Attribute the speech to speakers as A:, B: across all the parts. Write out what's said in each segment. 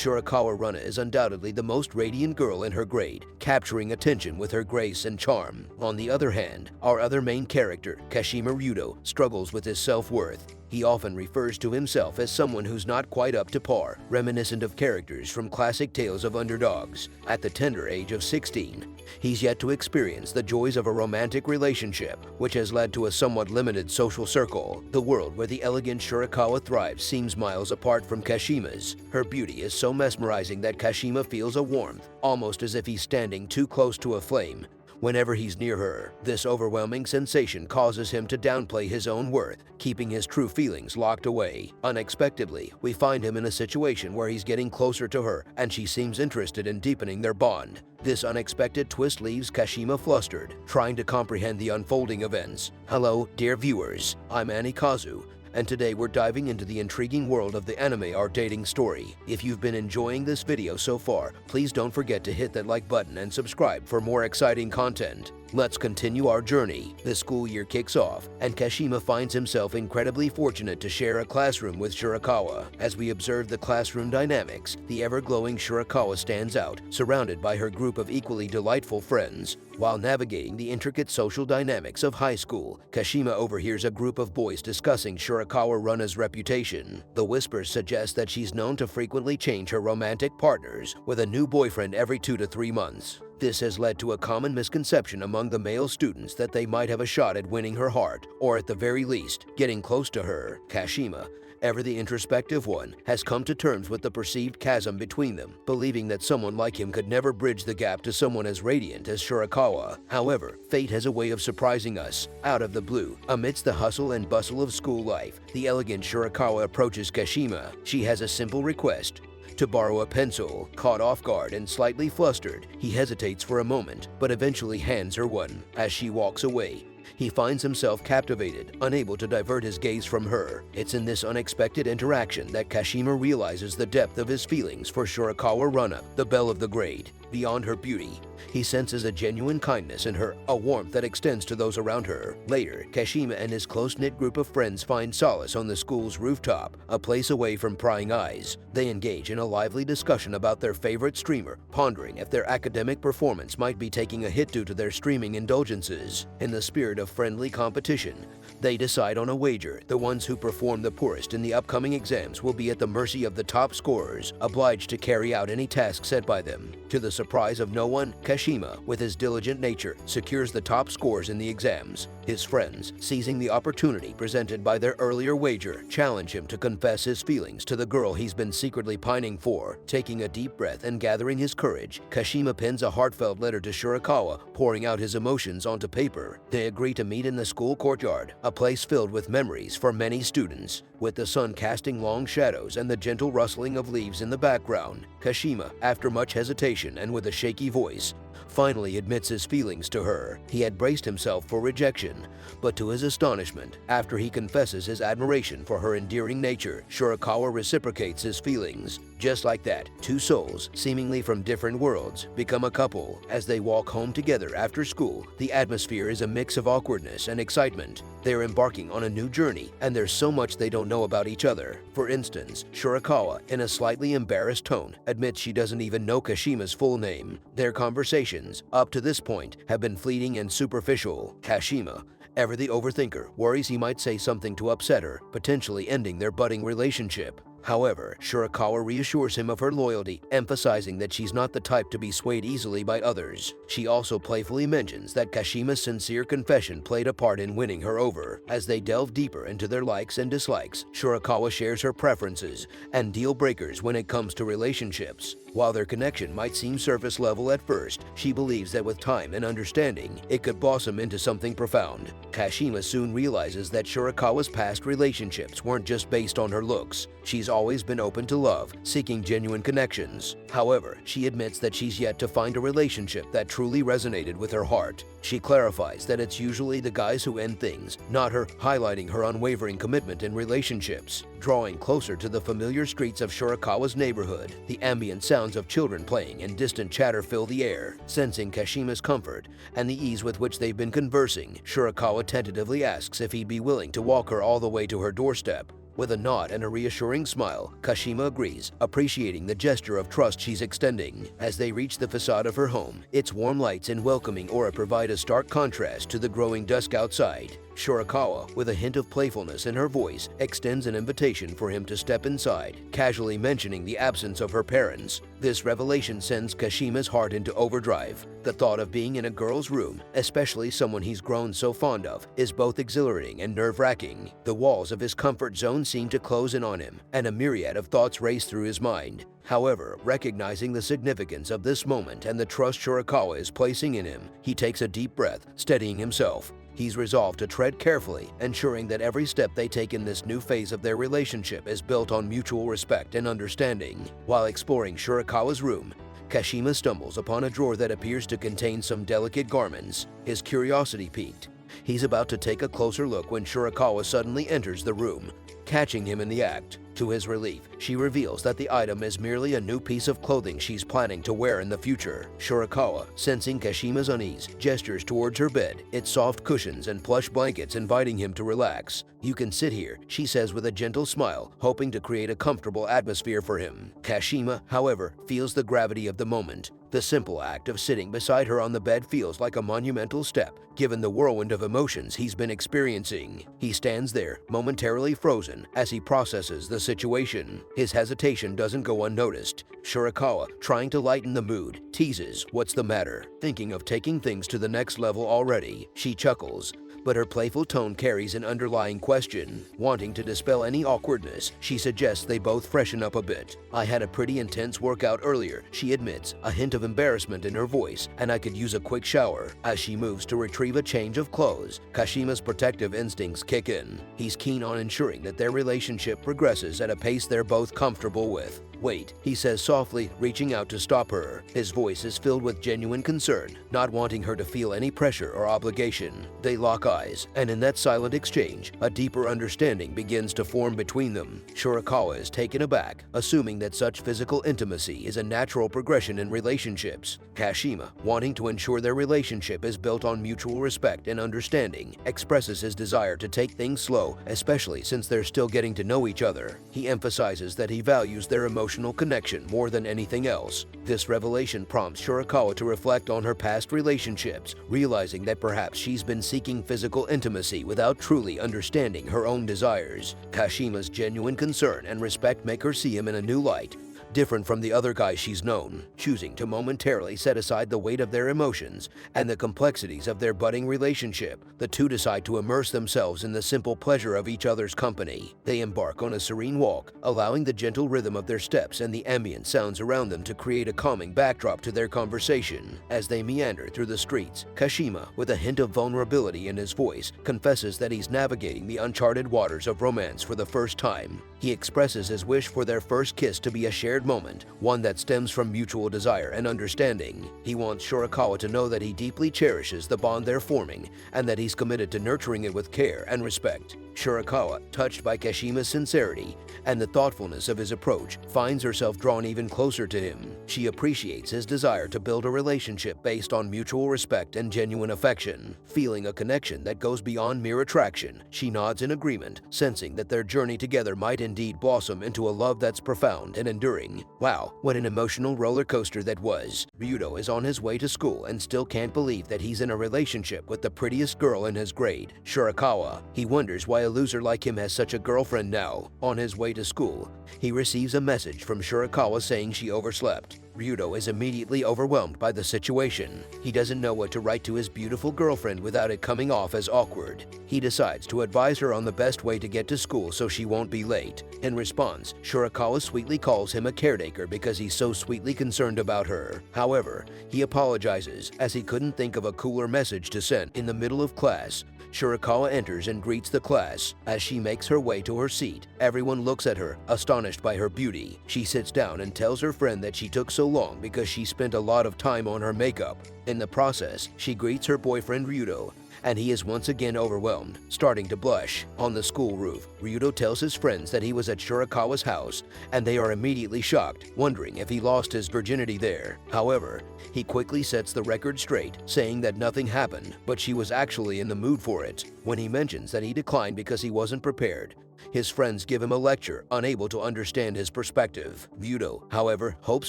A: Shirakawa Runa is undoubtedly the most radiant girl in her grade, capturing attention with her grace and charm. On the other hand, our other main character, Kashima Ryudo, struggles with his self-worth. He often refers to himself as someone who's not quite up to par, reminiscent of characters from classic tales of underdogs. At the tender age of 16, he's yet to experience the joys of a romantic relationship, which has led to a somewhat limited social circle. The world where the elegant Shirakawa thrives seems miles apart from Kashima's. Her beauty is so mesmerizing that Kashima feels a warmth, almost as if he's standing too close to a flame. Whenever he's near her, this overwhelming sensation causes him to downplay his own worth, keeping his true feelings locked away. Unexpectedly, we find him in a situation where he's getting closer to her, and she seems interested in deepening their bond. This unexpected twist leaves Kashima flustered, trying to comprehend the unfolding events. Hello, dear viewers, I'm Anikazu, and today we're diving into the intriguing world of the anime art dating story. If you've been enjoying this video so far, please don't forget to hit that like button and subscribe for more exciting content. Let's continue our journey. The school year kicks off, and Kashima finds himself incredibly fortunate to share a classroom with Shirakawa. As we observe the classroom dynamics, the ever-glowing Shirakawa stands out, surrounded by her group of equally delightful friends. While navigating the intricate social dynamics of high school, Kashima overhears a group of boys discussing Shirakawa Runa's reputation. The whispers suggest that she's known to frequently change her romantic partners, with a new boyfriend every 2 to 3 months. This has led to a common misconception among the male students that they might have a shot at winning her heart, or at the very least, getting close to her. Kashima, ever the introspective one, has come to terms with the perceived chasm between them, believing that someone like him could never bridge the gap to someone as radiant as Shirakawa. However, fate has a way of surprising us. Out of the blue, amidst the hustle and bustle of school life, the elegant Shirakawa approaches Kashima. She has a simple request: to borrow a pencil. Caught off guard and slightly flustered, he hesitates for a moment, but eventually hands her one. As she walks away, he finds himself captivated, unable to divert his gaze from her. It's in this unexpected interaction that Kashima realizes the depth of his feelings for Shirakawa Runa, the belle of the grade. Beyond her beauty, he senses a genuine kindness in her, a warmth that extends to those around her. Later, Kashima and his close-knit group of friends find solace on the school's rooftop, a place away from prying eyes. They engage in a lively discussion about their favorite streamer, pondering if their academic performance might be taking a hit due to their streaming indulgences. In the spirit of friendly competition, they decide on a wager. The ones who perform the poorest in the upcoming exams will be at the mercy of the top scorers, obliged to carry out any task set by them. To the surprise of no one, Kashima, with his diligent nature, secures the top scores in the exams. His friends, seizing the opportunity presented by their earlier wager, challenge him to confess his feelings to the girl he's been secretly pining for. Taking a deep breath and gathering his courage, Kashima pens a heartfelt letter to Shirakawa, pouring out his emotions onto paper. They agree to meet in the school courtyard, a place filled with memories for many students. With the sun casting long shadows and the gentle rustling of leaves in the background, Kashima, after much hesitation and with a shaky voice, finally admits his feelings to her. He had braced himself for rejection, but to his astonishment, after he confesses his admiration for her endearing nature, Shirakawa reciprocates his feelings. Just like that, two souls, seemingly from different worlds, become a couple. As they walk home together after school, the atmosphere is a mix of awkwardness and excitement. They're embarking on a new journey, and there's so much they don't know about each other. For instance, Shirakawa, in a slightly embarrassed tone, admits she doesn't even know Kashima's full name. Their conversations, up to this point, have been fleeting and superficial. Kashima, ever the overthinker, worries he might say something to upset her, potentially ending their budding relationship. However, Shirakawa reassures him of her loyalty, emphasizing that she's not the type to be swayed easily by others. She also playfully mentions that Kashima's sincere confession played a part in winning her over. As they delve deeper into their likes and dislikes, Shirakawa shares her preferences and deal breakers when it comes to relationships. While their connection might seem surface level at first, she believes that with time and understanding, it could blossom into something profound. Kashima soon realizes that Shirakawa's past relationships weren't just based on her looks. She's always been open to love, seeking genuine connections. However, she admits that she's yet to find a relationship that truly resonated with her heart. She clarifies that it's usually the guys who end things, not her, highlighting her unwavering commitment in relationships. Drawing closer to the familiar streets of Shirakawa's neighborhood, the ambient sounds of children playing and distant chatter fill the air. Sensing Kashima's comfort and the ease with which they've been conversing, Shirakawa tentatively asks if he'd be willing to walk her all the way to her doorstep. With a nod and a reassuring smile, Kashima agrees, appreciating the gesture of trust she's extending. As they reach the facade of her home, its warm lights and welcoming aura provide a stark contrast to the growing dusk outside. Shirakawa, with a hint of playfulness in her voice, extends an invitation for him to step inside, casually mentioning the absence of her parents. This revelation sends Kashima's heart into overdrive. The thought of being in a girl's room, especially someone he's grown so fond of, is both exhilarating and nerve-wracking. The walls of his comfort zone seem to close in on him, and a myriad of thoughts race through his mind. However, recognizing the significance of this moment and the trust Shirakawa is placing in him, he takes a deep breath, steadying himself. He's resolved to tread carefully, ensuring that every step they take in this new phase of their relationship is built on mutual respect and understanding. While exploring Shirakawa's room, Kashima stumbles upon a drawer that appears to contain some delicate garments. His curiosity piqued. He's about to take a closer look when Shirakawa suddenly enters the room, catching him in the act. To his relief, she reveals that the item is merely a new piece of clothing she's planning to wear in the future. Shirakawa, sensing Kashima's unease, gestures towards her bed, its soft cushions and plush blankets inviting him to relax. "You can sit here," she says with a gentle smile, hoping to create a comfortable atmosphere for him. Kashima, however, feels the gravity of the moment. The simple act of sitting beside her on the bed feels like a monumental step, given the whirlwind of emotions he's been experiencing. He stands there, momentarily frozen, as he processes the situation. His hesitation doesn't go unnoticed. Shirakawa, trying to lighten the mood, teases, "What's the matter? Thinking of taking things to the next level already?" She chuckles, but her playful tone carries an underlying question. Wanting to dispel any awkwardness, she suggests they both freshen up a bit. "I had a pretty intense workout earlier," she admits, a hint of embarrassment in her voice, "and I could use a quick shower." As she moves to retrieve a change of clothes, Kashima's protective instincts kick in. He's keen on ensuring that their relationship progresses at a pace they're both comfortable with. "Wait," he says softly, reaching out to stop her. His voice is filled with genuine concern, not wanting her to feel any pressure or obligation. They lock eyes, and in that silent exchange, a deeper understanding begins to form between them. Shirakawa is taken aback, assuming that such physical intimacy is a natural progression in relationships. Kashima, wanting to ensure their relationship is built on mutual respect and understanding, expresses his desire to take things slow, especially since they're still getting to know each other. He emphasizes that he values their emotional connection more than anything else. This revelation prompts Shirakawa to reflect on her past relationships, realizing that perhaps she's been seeking physical intimacy without truly understanding her own desires. Kashima's genuine concern and respect make her see him in a new light, different from the other guys she's known. Choosing to momentarily set aside the weight of their emotions and the complexities of their budding relationship, the two decide to immerse themselves in the simple pleasure of each other's company. They embark on a serene walk, allowing the gentle rhythm of their steps and the ambient sounds around them to create a calming backdrop to their conversation. As they meander through the streets, Kashima, with a hint of vulnerability in his voice, confesses that he's navigating the uncharted waters of romance for the first time. He expresses his wish for their first kiss to be a shared moment, one that stems from mutual desire and understanding. He wants Shirakawa to know that he deeply cherishes the bond they're forming and that he's committed to nurturing it with care and respect. Shirakawa, touched by Kashima's sincerity and the thoughtfulness of his approach, finds herself drawn even closer to him. She appreciates his desire to build a relationship based on mutual respect and genuine affection. Feeling a connection that goes beyond mere attraction, she nods in agreement, sensing that their journey together might indeed blossom into a love that's profound and enduring. Wow, what an emotional roller coaster that was. Ryudo is on his way to school and still can't believe that he's in a relationship with the prettiest girl in his grade, Shirakawa. He wonders why a loser like him has such a girlfriend now. On his way to school, he receives a message from Shirakawa saying she overslept. Ryudo is immediately overwhelmed by the situation. He doesn't know what to write to his beautiful girlfriend without it coming off as awkward. He decides to advise her on the best way to get to school so she won't be late. In response, Shirakawa sweetly calls him a caretaker because he's so sweetly concerned about her. However, he apologizes as he couldn't think of a cooler message to send in the middle of class. Shirakawa enters and greets the class. As she makes her way to her seat, everyone looks at her, astonished by her beauty. She sits down and tells her friend that she took so long because she spent a lot of time on her makeup. In the process, she greets her boyfriend Ryudo, and he is once again overwhelmed, starting to blush. On the school roof, Ryudo tells his friends that he was at Shirakawa's house, and they are immediately shocked, wondering if he lost his virginity there. However, he quickly sets the record straight, saying that nothing happened, but she was actually in the mood for it. When he mentions that he declined because he wasn't prepared, His friends give him a lecture, unable to understand his perspective. Ryudo, however, hopes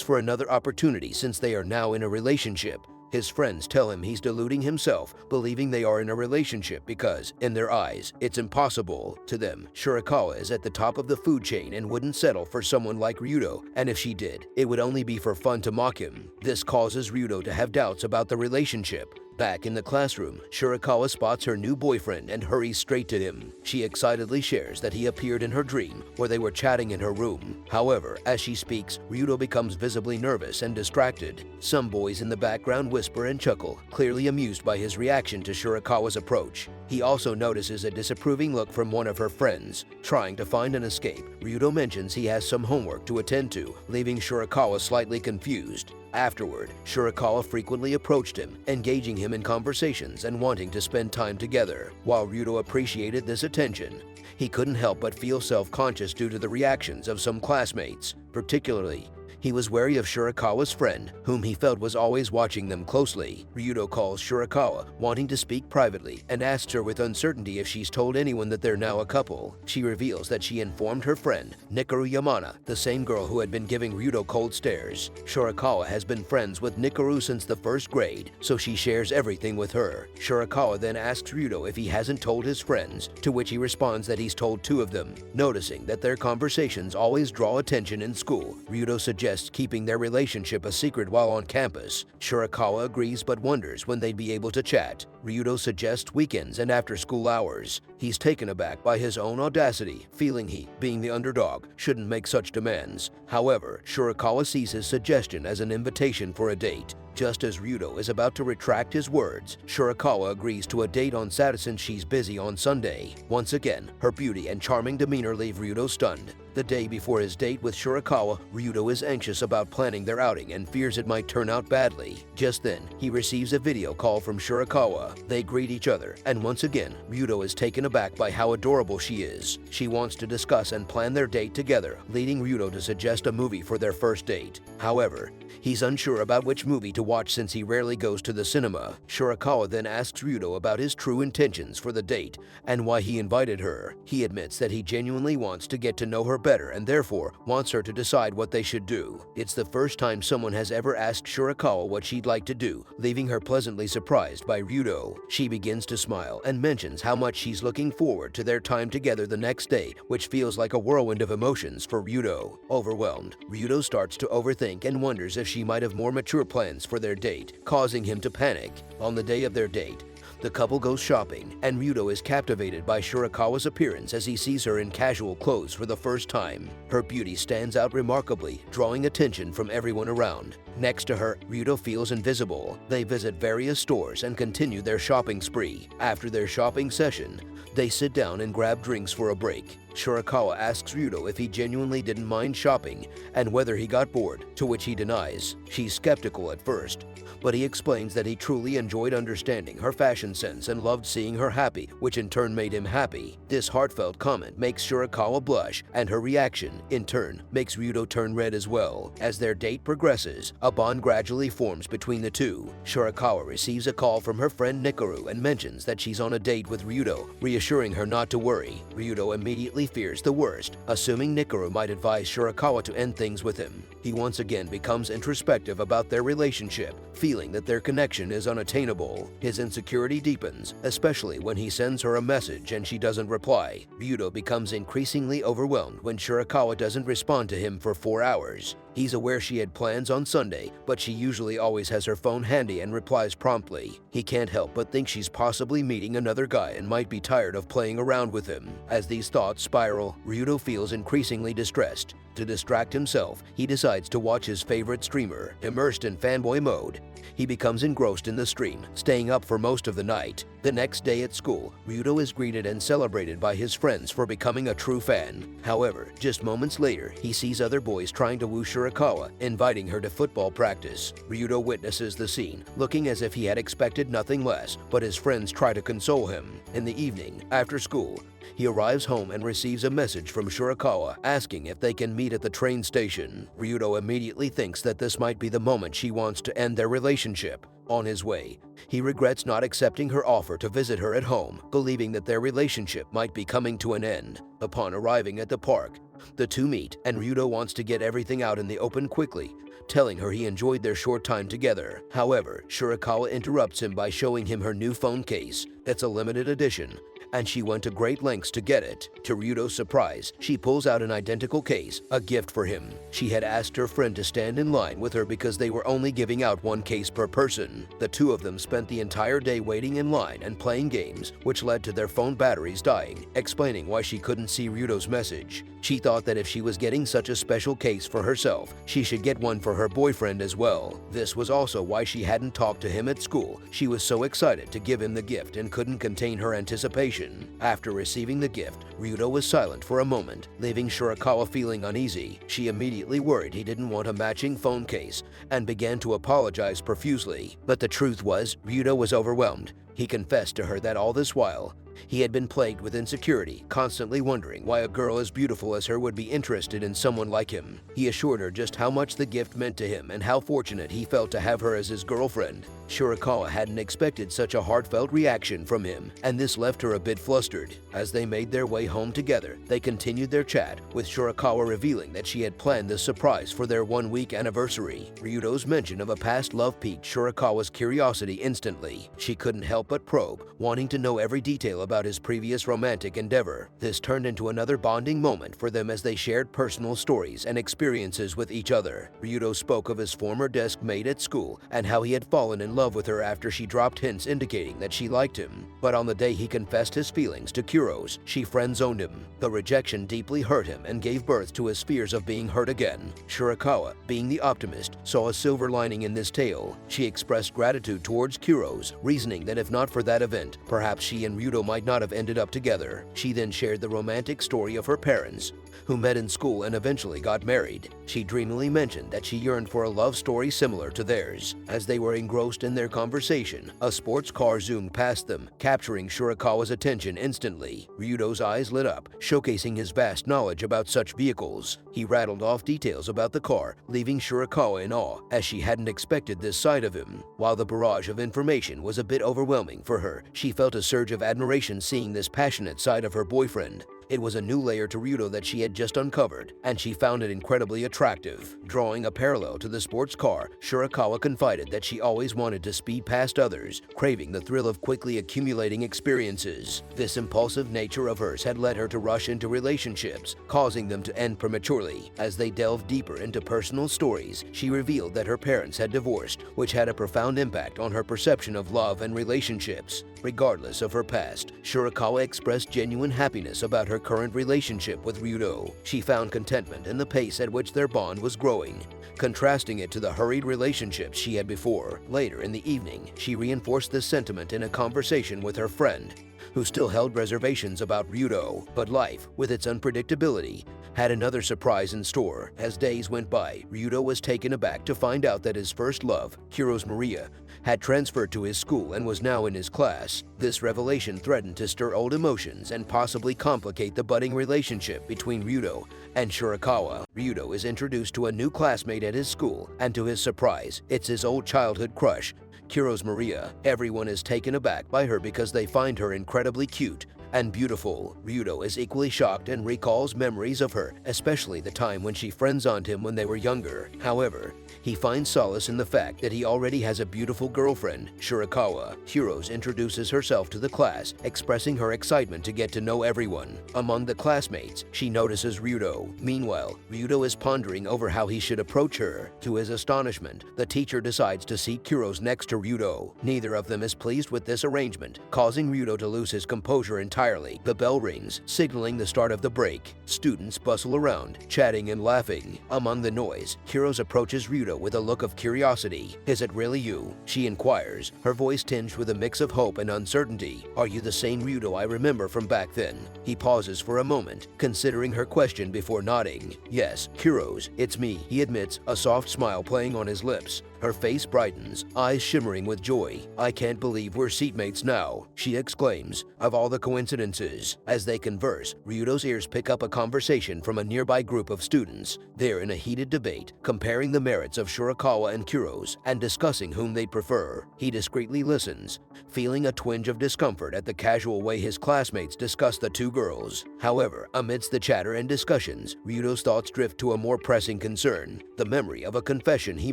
A: for another opportunity since they are now in a relationship. His friends tell him he's deluding himself, believing they are in a relationship because, in their eyes, it's impossible. To them, Shirakawa is at the top of the food chain and wouldn't settle for someone like Ryudo, and if she did, it would only be for fun to mock him. This causes Ryudo to have doubts about the relationship. Back in the classroom, Shirakawa spots her new boyfriend and hurries straight to him. She excitedly shares that he appeared in her dream, where they were chatting in her room. However, as she speaks, Ryudo becomes visibly nervous and distracted. Some boys in the background whisper and chuckle, clearly amused by his reaction to Shirakawa's approach. He also notices a disapproving look from one of her friends. Trying to find an escape, Ryudo mentions he has some homework to attend to, leaving Shirakawa slightly confused. Afterward, Shirakawa frequently approached him, engaging him in conversations and wanting to spend time together. While Ryudo appreciated this attention, he couldn't help but feel self-conscious due to the reactions of some classmates. Particularly, he was wary of Shirakawa's friend, whom he felt was always watching them closely. Ryudo calls Shirakawa, wanting to speak privately, and asks her with uncertainty if she's told anyone that they're now a couple. She reveals that she informed her friend, Nikaru Yamana, the same girl who had been giving Ryudo cold stares. Shirakawa has been friends with Nikaru since the first grade, so she shares everything with her. Shirakawa then asks Ryudo if he hasn't told his friends, to which he responds that he's told 2 of them. Noticing that their conversations always draw attention in school, Ryudo suggests keeping their relationship a secret while on campus. Shirakawa agrees but wonders when they'd be able to chat. Ryudo suggests weekends and after school hours. He's taken aback by his own audacity, feeling he, being the underdog, shouldn't make such demands. However, Shirakawa sees his suggestion as an invitation for a date. Just as Ryudo is about to retract his words, Shirakawa agrees to a date on Saturday since she's busy on Sunday. Once again, her beauty and charming demeanor leave Ryudo stunned. The day before his date with Shirakawa, Ryudo is anxious about planning their outing and fears it might turn out badly. Just then, he receives a video call from Shirakawa. They greet each other, and once again, Ryudo is taken aback by how adorable she is. She wants to discuss and plan their date together, leading Ryudo to suggest a movie for their first date. However, he's unsure about which movie to watch since he rarely goes to the cinema. Shirakawa then asks Ryudo about his true intentions for the date and why he invited her. He admits that he genuinely wants to get to know her better and therefore wants her to decide what they should do. It's the first time someone has ever asked Shirakawa what she'd like to do, leaving her pleasantly surprised by Ryudo. She begins to smile and mentions how much she's looking forward to their time together the next day, which feels like a whirlwind of emotions for Ryudo. Overwhelmed, Ryudo starts to overthink and wonders if she might have more mature plans for their date, causing him to panic. On the day of their date, the couple goes shopping, and Ryudo is captivated by Shirakawa's appearance as he sees her in casual clothes for the first time. Her beauty stands out remarkably, drawing attention from everyone around. Next to her, Ryudo feels invisible. They visit various stores and continue their shopping spree. After their shopping session, they sit down and grab drinks for a break. Shirakawa asks Ryudo if he genuinely didn't mind shopping and whether he got bored, to which he denies. She's skeptical at first, but he explains that he truly enjoyed understanding her fashion sense and loved seeing her happy, which in turn made him happy. This heartfelt comment makes Shirakawa blush, and her reaction, in turn, makes Ryudo turn red as well. As their date progresses, a bond gradually forms between the two. Shirakawa receives a call from her friend Nikaru and mentions that she's on a date with Ryudo, reassuring her not to worry. Ryudo immediately fears the worst, assuming Nikaru might advise Shirakawa to end things with him. He once again becomes introspective about their relationship, feeling that their connection is unattainable. His insecurity deepens, especially when he sends her a message and she doesn't reply. Ryudo becomes increasingly overwhelmed when Shirakawa doesn't respond to him for 4 hours. He's aware she had plans on Sunday, but she usually always has her phone handy and replies promptly. He can't help but think she's possibly meeting another guy and might be tired of playing around with him. As these thoughts spiral, Ryudo feels increasingly distressed. To distract himself, he decides to watch his favorite streamer. Immersed in fanboy mode, he becomes engrossed in the stream, staying up for most of the night. The next day at school, Ryudo is greeted and celebrated by his friends for becoming a true fan. However, just moments later, he sees other boys trying to woo Shirakawa, inviting her to football practice. Ryudo witnesses the scene, looking as if he had expected nothing less, but his friends try to console him. In the evening, after school, he arrives home and receives a message from Shirakawa asking if they can meet at the train station. Ryudo immediately thinks that this might be the moment she wants to end their relationship. On his way, he regrets not accepting her offer to visit her at home, believing that their relationship might be coming to an end. Upon arriving at the park, the two meet, and Ryudo wants to get everything out in the open quickly, telling her he enjoyed their short time together. However, Shirakawa interrupts him by showing him her new phone case. It's a limited edition, and she went to great lengths to get it. To Ryudo's surprise, she pulls out an identical case, a gift for him. She had asked her friend to stand in line with her because they were only giving out one case per person. The two of them spent the entire day waiting in line and playing games, which led to their phone batteries dying, explaining why she couldn't see Ryudo's message. She thought that if she was getting such a special case for herself, she should get one for her boyfriend as well. This was also why she hadn't talked to him at school. She was so excited to give him the gift and couldn't contain her anticipation. After receiving the gift, Ryudo was silent for a moment, leaving Shirakawa feeling uneasy. She immediately worried he didn't want a matching phone case and began to apologize profusely. But the truth was, Ryudo was overwhelmed. He confessed to her that all this while, he had been plagued with insecurity, constantly wondering why a girl as beautiful as her would be interested in someone like him. He assured her just how much the gift meant to him and how fortunate he felt to have her as his girlfriend. Shirakawa hadn't expected such a heartfelt reaction from him, and this left her a bit flustered. As they made their way home together, they continued their chat, with Shirakawa revealing that she had planned this surprise for their one-week anniversary. Ryudo's mention of a past love piqued Shirakawa's curiosity instantly. She couldn't help but probe, wanting to know every detail about his previous romantic endeavor. This turned into another bonding moment for them as they shared personal stories and experiences with each other. Ryudo spoke of his former desk mate at school and how he had fallen in love with her after she dropped hints indicating that she liked him. But on the day he confessed his feelings to Kuro's, she friend-zoned him. The rejection deeply hurt him and gave birth to his fears of being hurt again. Shirakawa, being the optimist, saw a silver lining in this tale. She expressed gratitude towards Kuro's, reasoning that if not for that event, perhaps she and Ryudo might not have ended up together. She then shared the romantic story of her parents, who met in school and eventually got married. She dreamily mentioned that she yearned for a love story similar to theirs. As they were engrossed in their conversation, a sports car zoomed past them, capturing Shirakawa's attention instantly. Ryudo's eyes lit up, showcasing his vast knowledge about such vehicles. He rattled off details about the car, leaving Shirakawa in awe, as she hadn't expected this side of him. While the barrage of information was a bit overwhelming for her, she felt a surge of admiration seeing this passionate side of her boyfriend. It was a new layer to Ryudo that she had just uncovered, and she found it incredibly attractive. Drawing a parallel to the sports car, Shirakawa confided that she always wanted to speed past others, craving the thrill of quickly accumulating experiences. This impulsive nature of hers had led her to rush into relationships, causing them to end prematurely. As they delved deeper into personal stories, she revealed that her parents had divorced, which had a profound impact on her perception of love and relationships. Regardless of her past, Shirakawa expressed genuine happiness about her current relationship with Ryudo. She found contentment in the pace at which their bond was growing, contrasting it to the hurried relationships she had before. Later in the evening, she reinforced this sentiment in a conversation with her friend, who still held reservations about Ryudo. But life, with its unpredictability, had another surprise in store. As days went by, Ryudo was taken aback to find out that his first love, Kuro's Maria, had transferred to his school and was now in his class. This revelation threatened to stir old emotions and possibly complicate the budding relationship between Ryudo and Shirakawa. Ryudo is introduced to a new classmate at his school, and to his surprise, it's his old childhood crush, Kuro's Maria. Everyone is taken aback by her because they find her incredibly cute and beautiful. Ryudo is equally shocked and recalls memories of her, especially the time when she friend-zoned him when they were younger. However, he finds solace in the fact that he already has a beautiful girlfriend, Shirakawa. Kuros introduces herself to the class, expressing her excitement to get to know everyone. Among the classmates, she notices Ryudo. Meanwhile, Ryudo is pondering over how he should approach her. To his astonishment, the teacher decides to seat Kuros next to Ryudo. Neither of them is pleased with this arrangement, causing Ryudo to lose his composure entirely. The bell rings, signaling the start of the break. Students bustle around, chatting and laughing. Among the noise, Kuros approaches Ryudo with a look of curiosity. "Is it really you?" she inquires, her voice tinged with a mix of hope and uncertainty. "Are you the same Ryudo I remember from back then?" He pauses for a moment, considering her question before nodding. "Yes, Kuros, it's me," he admits, a soft smile playing on his lips. Her face brightens, eyes shimmering with joy. "I can't believe we're seatmates now," she exclaims, "of all the coincidences." As they converse, Ryudo's ears pick up a conversation from a nearby group of students. They're in a heated debate, comparing the merits of Shirakawa and Kuros and discussing whom they prefer. He discreetly listens, feeling a twinge of discomfort at the casual way his classmates discuss the two girls. However, amidst the chatter and discussions, Ryudo's thoughts drift to a more pressing concern. The memory of a confession he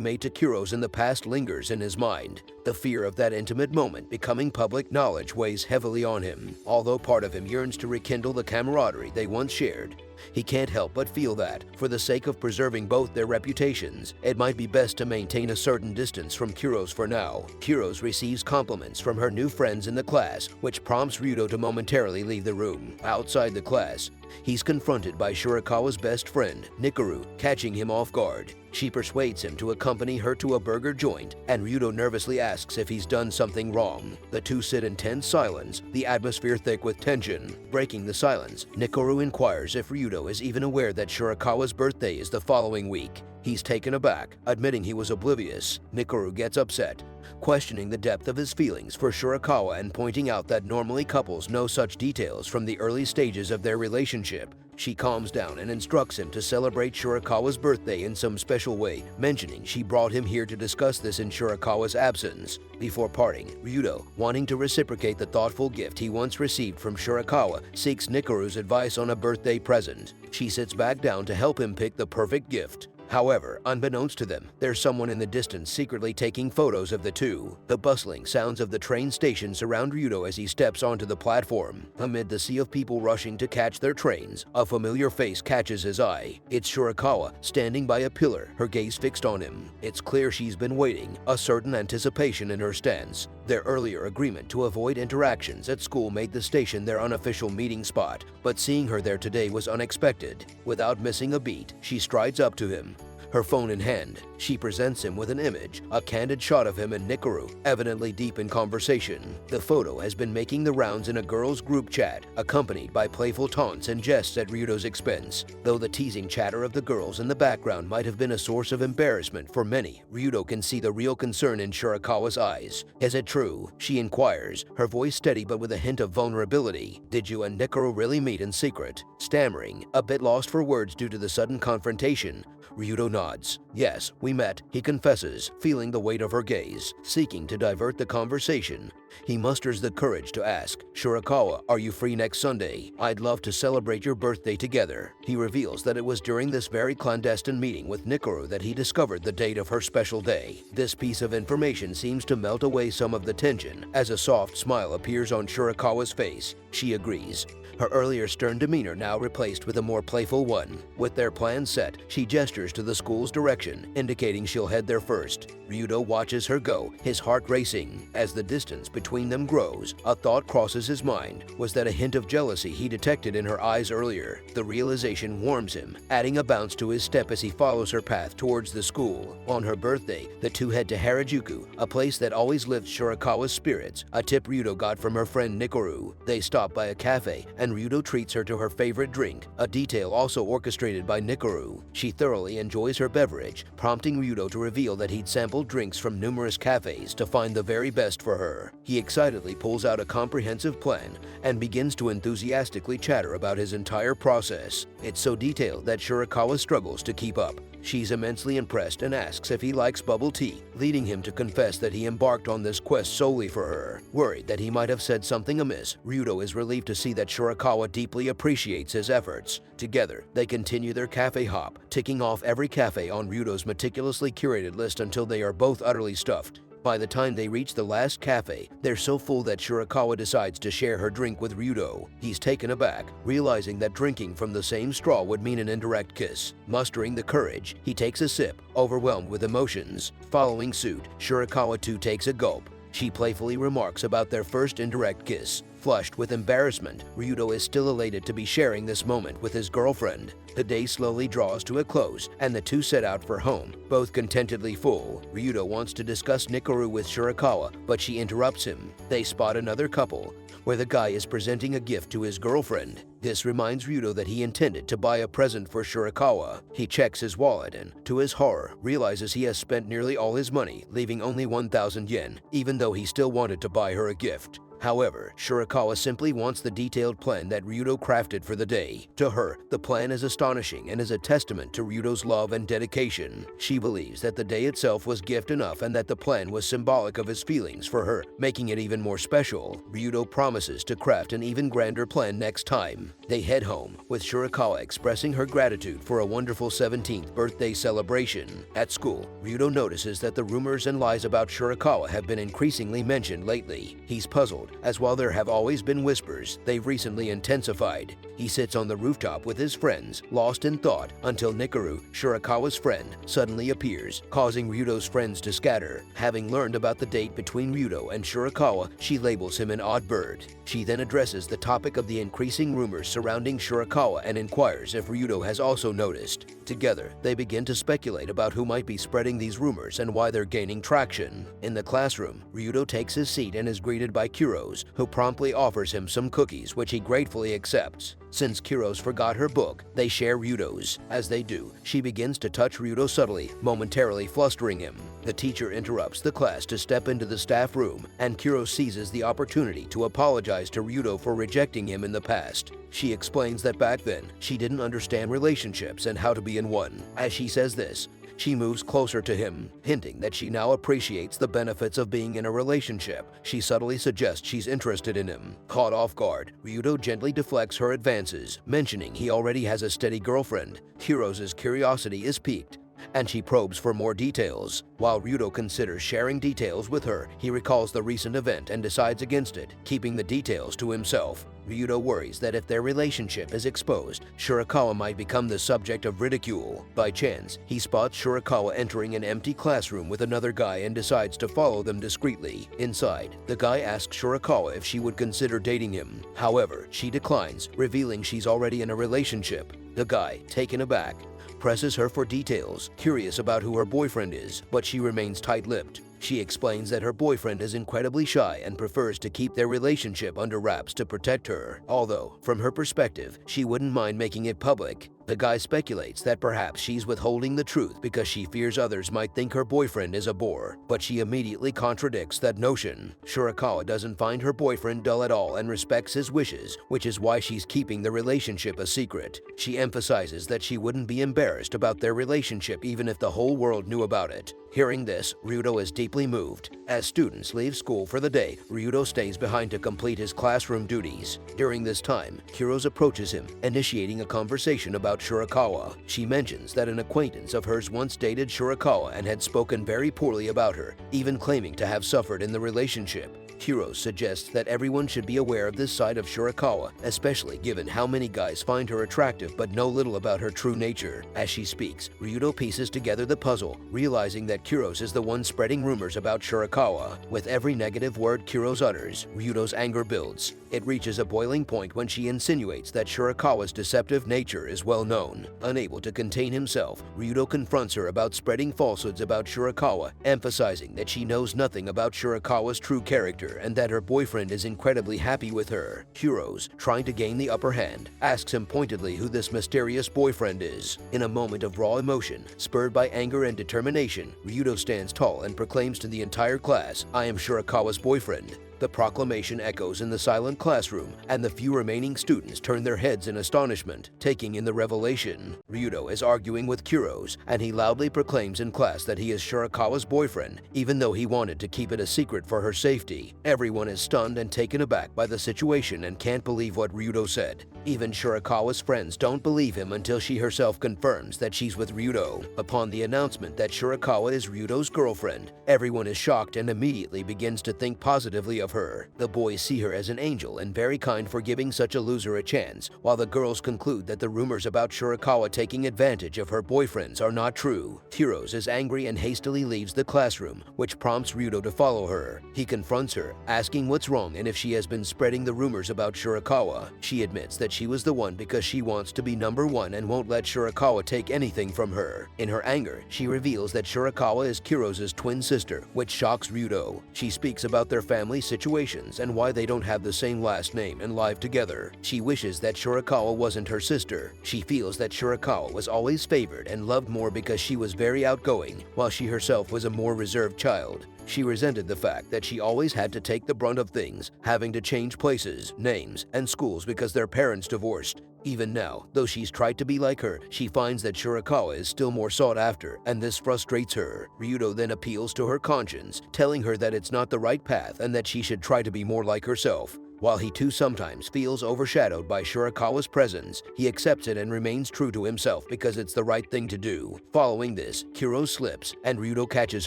A: made to Kuros in the past lingers in his mind. The fear of that intimate moment becoming public knowledge weighs heavily on him. Although part of him yearns to rekindle the camaraderie they once shared, he can't help but feel that, for the sake of preserving both their reputations, it might be best to maintain a certain distance from Kuros for now. Kuros receives compliments from her new friends in the class, which prompts Ryudo to momentarily leave the room. Outside the class, he's confronted by Shirakawa's best friend, Nikaru, catching him off guard. She persuades him to accompany her to a burger joint, and Ryudo nervously asks if he's done something wrong. The two sit in tense silence, the atmosphere thick with tension. Breaking the silence, Nikaru inquires if Ryudo is even aware that Shirakawa's birthday is the following week. He's taken aback, admitting he was oblivious. Nikaru gets upset, questioning the depth of his feelings for Shirakawa and pointing out that normally couples know such details from the early stages of their relationship. She calms down and instructs him to celebrate Shirakawa's birthday in some special way, mentioning she brought him here to discuss this in Shirakawa's absence. Before parting, Ryudo, wanting to reciprocate the thoughtful gift he once received from Shirakawa, seeks Nikaru's advice on a birthday present. She sits back down to help him pick the perfect gift. However, unbeknownst to them, there's someone in the distance secretly taking photos of the two. The bustling sounds of the train station surround Ryudo as he steps onto the platform. Amid the sea of people rushing to catch their trains, a familiar face catches his eye. It's Shirakawa, standing by a pillar, her gaze fixed on him. It's clear she's been waiting, a certain anticipation in her stance. Their earlier agreement to avoid interactions at school made the station their unofficial meeting spot, but seeing her there today was unexpected. Without missing a beat, she strides up to him. Her phone in hand, she presents him with an image, a candid shot of him and Nikaru, evidently deep in conversation. The photo has been making the rounds in a girls' group chat, accompanied by playful taunts and jests at Ryudo's expense. Though the teasing chatter of the girls in the background might have been a source of embarrassment for many, Ryudo can see the real concern in Shirakawa's eyes. Is it true? She inquires, her voice steady but with a hint of vulnerability. Did you and Nikaru really meet in secret? Stammering, a bit lost for words due to the sudden confrontation, Ryudo nods. Yes, we met, he confesses, feeling the weight of her gaze. Seeking to divert the conversation, he musters the courage to ask, "Shirakawa, are you free next Sunday? I'd love to celebrate your birthday together." He reveals that it was during this very clandestine meeting with Nikaru that he discovered the date of her special day. This piece of information seems to melt away some of the tension, as a soft smile appears on Shirakawa's face. She agrees, her earlier stern demeanor now replaced with a more playful one. With their plans set, she gestures to the school's direction, indicating she'll head there first. Ryudo watches her go, his heart racing. As the distance between them grows, a thought crosses his mind. Was that a hint of jealousy he detected in her eyes earlier? The realization warms him, adding a bounce to his step as he follows her path towards the school. On her birthday, the two head to Harajuku, a place that always lifts Shirakawa's spirits, a tip Ryudo got from her friend Nikaru. They stop by a cafe, and Ryudo treats her to her favorite drink, a detail also orchestrated by Nikaru. She thoroughly enjoys her beverage, prompting Ryudo to reveal that he'd sampled drinks from numerous cafes to find the very best for her. He excitedly pulls out a comprehensive plan and begins to enthusiastically chatter about his entire process. It's so detailed that Shirakawa struggles to keep up. She's immensely impressed and asks if he likes bubble tea, leading him to confess that he embarked on this quest solely for her. Worried that he might have said something amiss, Ryudo is relieved to see that Shirakawa deeply appreciates his efforts. Together, they continue their cafe hop, ticking off every cafe on Ryudo's meticulously curated list until they are both utterly stuffed. By the time they reach the last cafe, they're so full that Shirakawa decides to share her drink with Ryudo. He's taken aback, realizing that drinking from the same straw would mean an indirect kiss. Mustering the courage, he takes a sip, overwhelmed with emotions. Following suit, Shirakawa too takes a gulp. She playfully remarks about their first indirect kiss, Flushed with embarrassment, Ryudo is still elated to be sharing this moment with his girlfriend. The day slowly draws to a close, and the two set out for home, both contentedly full. Ryudo wants to discuss Nikaru with Shirakawa, but she interrupts him. They spot another couple, where the guy is presenting a gift to his girlfriend. This reminds Ryudo that he intended to buy a present for Shirakawa. He checks his wallet and, to his horror, realizes he has spent nearly all his money, leaving only 1,000 yen, even though he still wanted to buy her a gift. However, Shirakawa simply wants the detailed plan that Ryudo crafted for the day. To her, the plan is astonishing and is a testament to Ryudo's love and dedication. She believes that the day itself was gift enough and that the plan was symbolic of his feelings for her, making it even more special. Ryudo promises to craft an even grander plan next time. They head home, with Shirakawa expressing her gratitude for a wonderful 17th birthday celebration. At school, Ryudo notices that the rumors and lies about Shirakawa have been increasingly mentioned lately. He's puzzled, as while there have always been whispers, they've recently intensified. He sits on the rooftop with his friends, lost in thought, until Nikaru, Shirakawa's friend, suddenly appears, causing Ryudo's friends to scatter. Having learned about the date between Ryudo and Shirakawa, she labels him an odd bird. She then addresses the topic of the increasing rumors surrounding Shirakawa and inquires if Ryudo has also noticed. Together, they begin to speculate about who might be spreading these rumors and why they're gaining traction. In the classroom, Ryudo takes his seat and is greeted by Kuros, who promptly offers him some cookies, which he gratefully accepts. Since Kuros forgot her book, they share Ryudo's. As they do, she begins to touch Ryudo subtly, momentarily flustering him. The teacher interrupts the class to step into the staff room, and Kuros seizes the opportunity to apologize to Ryudo for rejecting him in the past. She explains that back then, she didn't understand relationships and how to be in one. As she says this, she moves closer to him, hinting that she now appreciates the benefits of being in a relationship. She subtly suggests she's interested in him. Caught off guard, Ryudo gently deflects her advances, mentioning he already has a steady girlfriend. Kuros' curiosity is piqued, and she probes for more details. While Ryudo considers sharing details with her, he recalls the recent event and decides against it, keeping the details to himself. Ryudo worries that if their relationship is exposed, Shirakawa might become the subject of ridicule. By chance, he spots Shirakawa entering an empty classroom with another guy and decides to follow them discreetly. Inside, the guy asks Shirakawa if she would consider dating him. However, she declines, revealing she's already in a relationship. The guy, taken aback, presses her for details, curious about who her boyfriend is, but she remains tight-lipped. She explains that her boyfriend is incredibly shy and prefers to keep their relationship under wraps to protect her, although, from her perspective, she wouldn't mind making it public. The guy speculates that perhaps she's withholding the truth because she fears others might think her boyfriend is a bore, but she immediately contradicts that notion. Shirakawa doesn't find her boyfriend dull at all and respects his wishes, which is why she's keeping the relationship a secret. She emphasizes that she wouldn't be embarrassed about their relationship even if the whole world knew about it. Hearing this, Ryudo is deeply moved. As students leave school for the day, Ryudo stays behind to complete his classroom duties. During this time, Kuros approaches him, initiating a conversation about Shirakawa. She mentions that an acquaintance of hers once dated Shirakawa and had spoken very poorly about her, even claiming to have suffered in the relationship. Kuros suggests that everyone should be aware of this side of Shirakawa, especially given how many guys find her attractive but know little about her true nature. As she speaks, Ryudo pieces together the puzzle, realizing that Kuros is the one spreading rumors about Shirakawa. With every negative word Kuros utters, Ryudo's anger builds. It reaches a boiling point when she insinuates that Shirakawa's deceptive nature is well known. Unable to contain himself, Ryudo confronts her about spreading falsehoods about Shirakawa, emphasizing that she knows nothing about Shirakawa's true character and that her boyfriend is incredibly happy with her. Kuros, trying to gain the upper hand, asks him pointedly who this mysterious boyfriend is. In a moment of raw emotion, spurred by anger and determination, Ryudo stands tall and proclaims to the entire class, "I am Shirakawa's boyfriend." The proclamation echoes in the silent classroom, and the few remaining students turn their heads in astonishment, taking in the revelation. Ryudo is arguing with Kuros, and he loudly proclaims in class that he is Shirakawa's boyfriend, even though he wanted to keep it a secret for her safety. Everyone is stunned and taken aback by the situation and can't believe what Ryudo said. Even Shirakawa's friends don't believe him until she herself confirms that she's with Ryudo. Upon the announcement that Shirakawa is Ryudo's girlfriend, everyone is shocked and immediately begins to think positively of her. The boys see her as an angel and very kind for giving such a loser a chance, while the girls conclude that the rumors about Shirakawa taking advantage of her boyfriends are not true. Heroes is angry and hastily leaves the classroom, which prompts Ryudo to follow her. He confronts her, asking what's wrong and if she has been spreading the rumors about Shirakawa. She admits that she was the one because she wants to be number one and won't let Shirakawa take anything from her. In her anger, she reveals that Shirakawa is Kuro's twin sister, which shocks Ryudo. She speaks about their family situations and why they don't have the same last name and live together. She wishes that Shirakawa wasn't her sister. She feels that Shirakawa was always favored and loved more because she was very outgoing, while she herself was a more reserved child. She resented the fact that she always had to take the brunt of things, having to change places, names, and schools because their parents divorced. Even now, though she's tried to be like her, she finds that Shirakawa is still more sought after, and this frustrates her. Ryudo then appeals to her conscience, telling her that it's not the right path and that she should try to be more like herself. While he too sometimes feels overshadowed by Shirakawa's presence, he accepts it and remains true to himself because it's the right thing to do. Following this, Kuro slips and Ryudo catches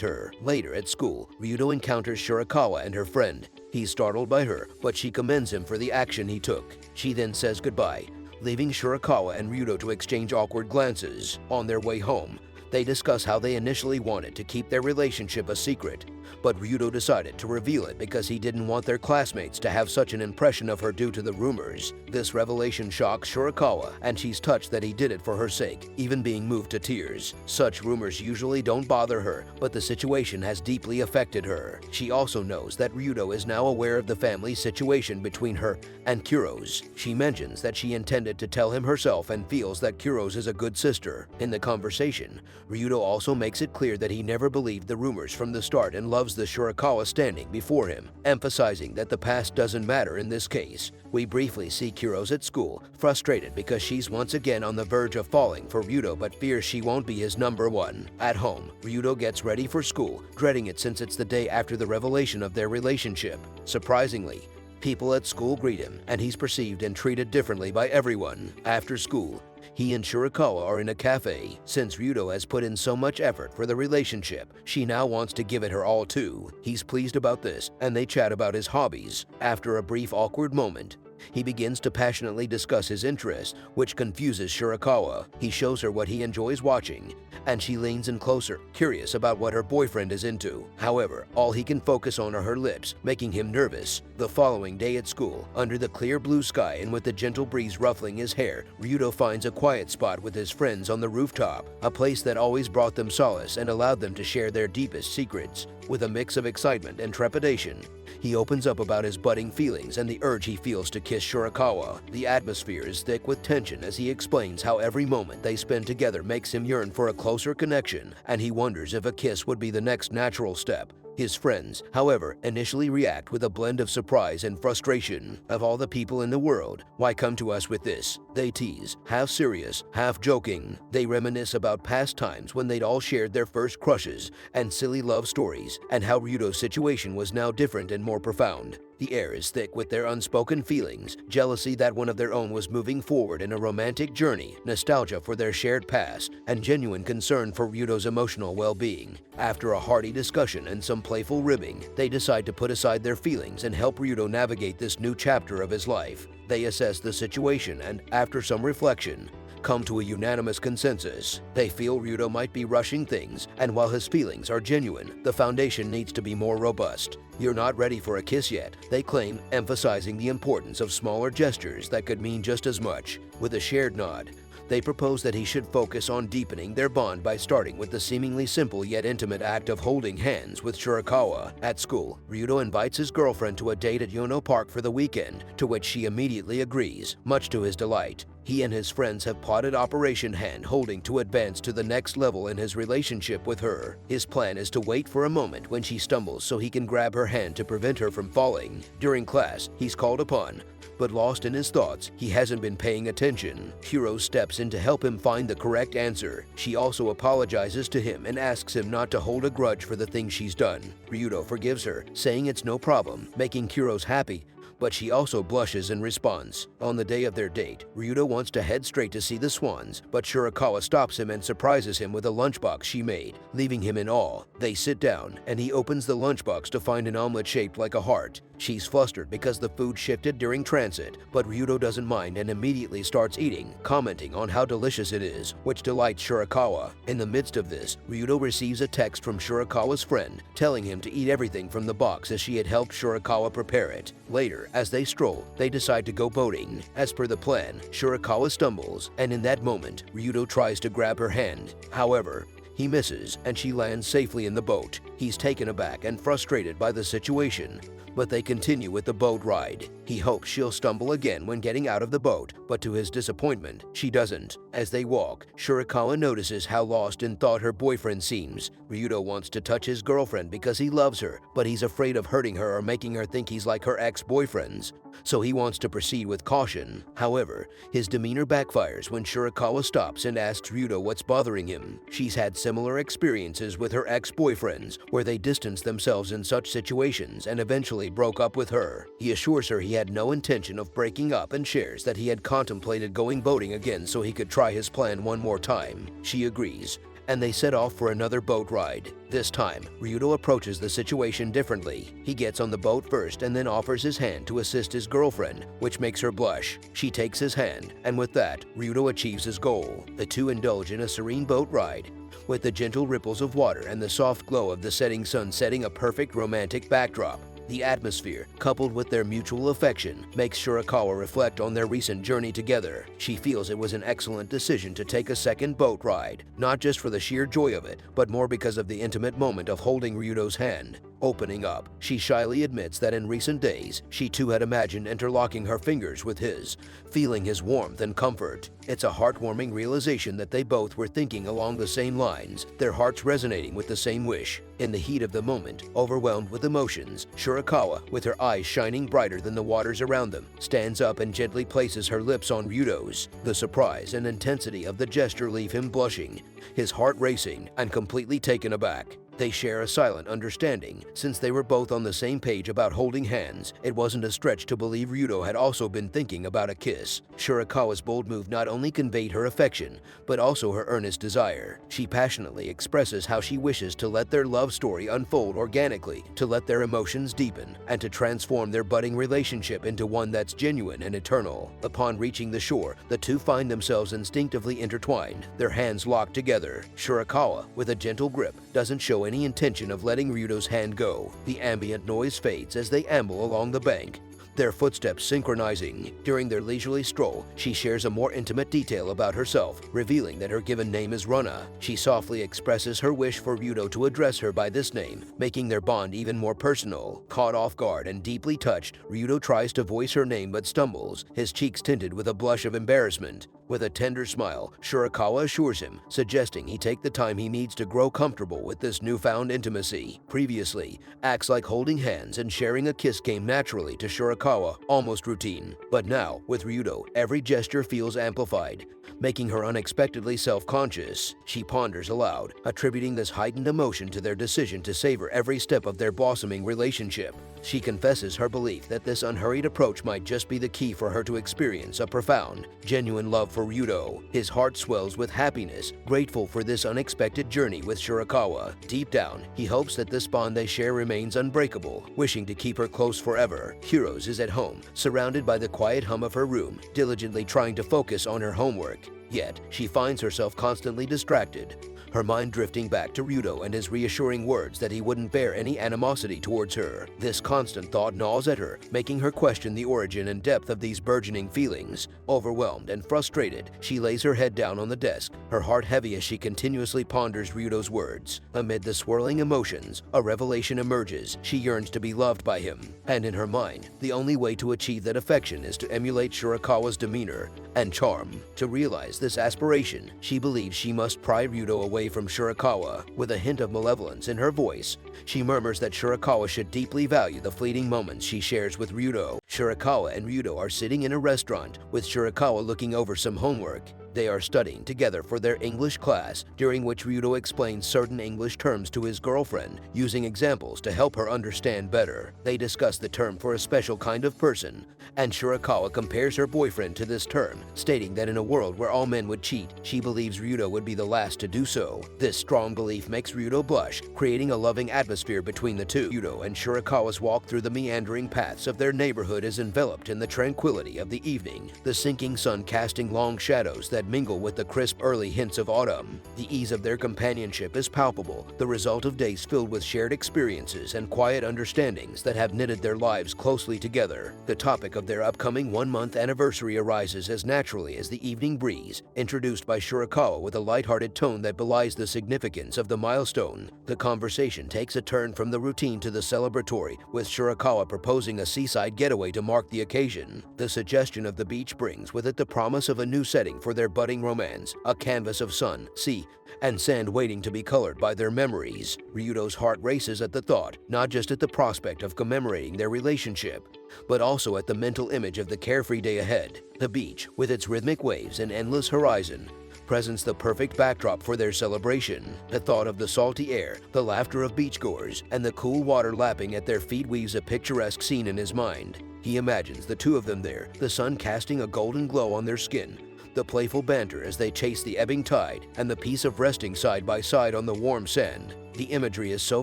A: her. Later at school, Ryudo encounters Shirakawa and her friend. He's startled by her, but she commends him for the action he took. She then says goodbye, leaving Shirakawa and Ryudo to exchange awkward glances. On their way home, they discuss how they initially wanted to keep their relationship a secret, but Ryudo decided to reveal it because he didn't want their classmates to have such an impression of her due to the rumors. This revelation shocks Shirakawa, and she's touched that he did it for her sake, even being moved to tears. Such rumors usually don't bother her, but the situation has deeply affected her. She also knows that Ryudo is now aware of the family situation between her and Kuro's. She mentions that she intended to tell him herself and feels that Kuro's is a good sister. In the conversation, Ryudo also makes it clear that he never believed the rumors from the start and loves the Shirakawa standing before him, emphasizing that the past doesn't matter in this case. We briefly see Kuro's at school, frustrated because she's once again on the verge of falling for Ryudo but fears she won't be his number one. At home, Ryudo gets ready for school, dreading it since it's the day after the revelation of their relationship. Surprisingly, people at school greet him, and he's perceived and treated differently by everyone. After school, he and Shirakawa are in a cafe. Since Ryudo has put in so much effort for the relationship, she now wants to give it her all too. He's pleased about this, and they chat about his hobbies. After a brief awkward moment, he begins to passionately discuss his interests, which confuses Shirakawa. He shows her what he enjoys watching, and she leans in closer, curious about what her boyfriend is into. However, all he can focus on are her lips, making him nervous. The following day at school, under the clear blue sky and with the gentle breeze ruffling his hair, Ryudo finds a quiet spot with his friends on the rooftop, a place that always brought them solace and allowed them to share their deepest secrets. With a mix of excitement and trepidation, he opens up about his budding feelings and the urge he feels to kiss Shirakawa. The atmosphere is thick with tension as he explains how every moment they spend together makes him yearn for a closer connection, and he wonders if a kiss would be the next natural step. His friends, however, initially react with a blend of surprise and frustration. Of all the people in the world, why come to us with this? They tease, half serious, half joking. They reminisce about past times when they'd all shared their first crushes and silly love stories, and how Ryudo's situation was now different and more profound. The air is thick with their unspoken feelings, jealousy that one of their own was moving forward in a romantic journey, nostalgia for their shared past, and genuine concern for Ryudo's emotional well-being. After a hearty discussion and some playful ribbing, they decide to put aside their feelings and help Ryudo navigate this new chapter of his life. They assess the situation and, after some reflection, come to a unanimous consensus. They feel Ryudo might be rushing things, and while his feelings are genuine, the foundation needs to be more robust. "You're not ready for a kiss yet," they claim, emphasizing the importance of smaller gestures that could mean just as much. With a shared nod, they propose that he should focus on deepening their bond by starting with the seemingly simple yet intimate act of holding hands with Shirakawa. At school, Ryudo invites his girlfriend to a date at Yono Park for the weekend, to which she immediately agrees, much to his delight. He and his friends have plotted Operation Hand Holding to advance to the next level in his relationship with her. His plan is to wait for a moment when she stumbles so he can grab her hand to prevent her from falling. During class, he's called upon, but lost in his thoughts, he hasn't been paying attention. Hiro steps in to help him find the correct answer. She also apologizes to him and asks him not to hold a grudge for the things she's done. Ryudo forgives her, saying it's no problem, making Kuros happy, but she also blushes in response. On the day of their date, Ryudo wants to head straight to see the swans, but Shirakawa stops him and surprises him with a lunchbox she made, leaving him in awe. They sit down, and he opens the lunchbox to find an omelet shaped like a heart. She's flustered because the food shifted during transit, but Ryudo doesn't mind and immediately starts eating, commenting on how delicious it is, which delights Shirakawa. In the midst of this, Ryudo receives a text from Shirakawa's friend, telling him to eat everything from the box as she had helped Shirakawa prepare it. Later, as they stroll, they decide to go boating. As per the plan, Shirakawa stumbles, and in that moment, Ryudo tries to grab her hand. However, he misses, and she lands safely in the boat. He's taken aback and frustrated by the situation, but they continue with the boat ride. He hopes she'll stumble again when getting out of the boat, but to his disappointment, she doesn't. As they walk, Shirakawa notices how lost in thought her boyfriend seems. Ryudo wants to touch his girlfriend because he loves her, but he's afraid of hurting her or making her think he's like her ex-boyfriends, so he wants to proceed with caution. However, his demeanor backfires when Shirakawa stops and asks Ryudo what's bothering him. She's had similar experiences with her ex-boyfriends, where they distanced themselves in such situations and eventually broke up with her. He assures her he had no intention of breaking up and shares that he had contemplated going boating again so he could try his plan one more time. She agrees, and they set off for another boat ride. This time, Ryudo approaches the situation differently. He gets on the boat first and then offers his hand to assist his girlfriend, which makes her blush. She takes his hand, and with that, Ryudo achieves his goal. The two indulge in a serene boat ride, with the gentle ripples of water and the soft glow of the setting sun setting a perfect romantic backdrop. The atmosphere, coupled with their mutual affection, makes Shirakawa reflect on their recent journey together. She feels it was an excellent decision to take a second boat ride, not just for the sheer joy of it, but more because of the intimate moment of holding Ryudo's hand. Opening up, she shyly admits that in recent days, she too had imagined interlocking her fingers with his, feeling his warmth and comfort. It's a heartwarming realization that they both were thinking along the same lines, their hearts resonating with the same wish. In the heat of the moment, overwhelmed with emotions, Shirakawa, with her eyes shining brighter than the waters around them, stands up and gently places her lips on Ryudo's. The surprise and intensity of the gesture leave him blushing, his heart racing, and completely taken aback. They share a silent understanding. Since they were both on the same page about holding hands, it wasn't a stretch to believe Ryudo had also been thinking about a kiss. Shirakawa's bold move not only conveyed her affection, but also her earnest desire. She passionately expresses how she wishes to let their love story unfold organically, to let their emotions deepen, and to transform their budding relationship into one that's genuine and eternal. Upon reaching the shore, the two find themselves instinctively intertwined, their hands locked together. Shirakawa, with a gentle grip, doesn't show any intention of letting Ryudo's hand go. The ambient noise fades as they amble along the bank, their footsteps synchronizing. During their leisurely stroll, she shares a more intimate detail about herself, revealing that her given name is Runa. She softly expresses her wish for Ryudo to address her by this name, making their bond even more personal. Caught off guard and deeply touched, Ryudo tries to voice her name but stumbles, his cheeks tinted with a blush of embarrassment. With a tender smile, Shirakawa assures him, suggesting he take the time he needs to grow comfortable with this newfound intimacy. Previously, acts like holding hands and sharing a kiss came naturally to Shirakawa, almost routine. But now, with Ryudo, every gesture feels amplified, making her unexpectedly self-conscious. She ponders aloud, attributing this heightened emotion to their decision to savor every step of their blossoming relationship. She confesses her belief that this unhurried approach might just be the key for her to experience a profound, genuine love for Ryudo. His heart swells with happiness, grateful for this unexpected journey with Shirakawa. Deep down, he hopes that this bond they share remains unbreakable, wishing to keep her close forever. Heroes is at home, surrounded by the quiet hum of her room, diligently trying to focus on her homework. Yet, she finds herself constantly distracted, her mind drifting back to Ryudo and his reassuring words that he wouldn't bear any animosity towards her. This constant thought gnaws at her, making her question the origin and depth of these burgeoning feelings. Overwhelmed and frustrated, she lays her head down on the desk, her heart heavy as she continuously ponders Ryudo's words. Amid the swirling emotions, a revelation emerges. She yearns to be loved by him, and in her mind, the only way to achieve that affection is to emulate Shirakawa's demeanor and charm. To realize this aspiration, she believes she must pry Ryudo away from Shirakawa. With a hint of malevolence in her voice, she murmurs that Shirakawa should deeply value the fleeting moments she shares with Ryudo. Shirakawa and Ryudo are sitting in a restaurant, with Shirakawa looking over some homework. They are studying together for their English class, during which Ryudo explains certain English terms to his girlfriend, using examples to help her understand better. They discuss the term for a special kind of person, and Shirakawa compares her boyfriend to this term, stating that in a world where all men would cheat, she believes Ryudo would be the last to do so. This strong belief makes Ryudo blush, creating a loving atmosphere between the two. Ryudo and Shirakawa's walk through the meandering paths of their neighborhood is enveloped in the tranquility of the evening, the sinking sun casting long shadows that mingle with the crisp early hints of autumn. The ease of their companionship is palpable, the result of days filled with shared experiences and quiet understandings that have knitted their lives closely together. The topic of their upcoming one-month anniversary arises as naturally as the evening breeze, introduced by Shirakawa with a lighthearted tone that belies the significance of the milestone. The conversation takes a turn from the routine to the celebratory, with Shirakawa proposing a seaside getaway to mark the occasion. The suggestion of the beach brings with it the promise of a new setting for their budding romance, a canvas of sun, sea, and sand waiting to be colored by their memories. Ryudo's heart races at the thought, not just at the prospect of commemorating their relationship, but also at the mental image of the carefree day ahead. The beach, with its rhythmic waves and endless horizon, presents the perfect backdrop for their celebration. The thought of the salty air, the laughter of beachgoers, and the cool water lapping at their feet weaves a picturesque scene in his mind. He imagines the two of them there, the sun casting a golden glow on their skin, the playful banter as they chase the ebbing tide, and the peace of resting side by side on the warm sand. The imagery is so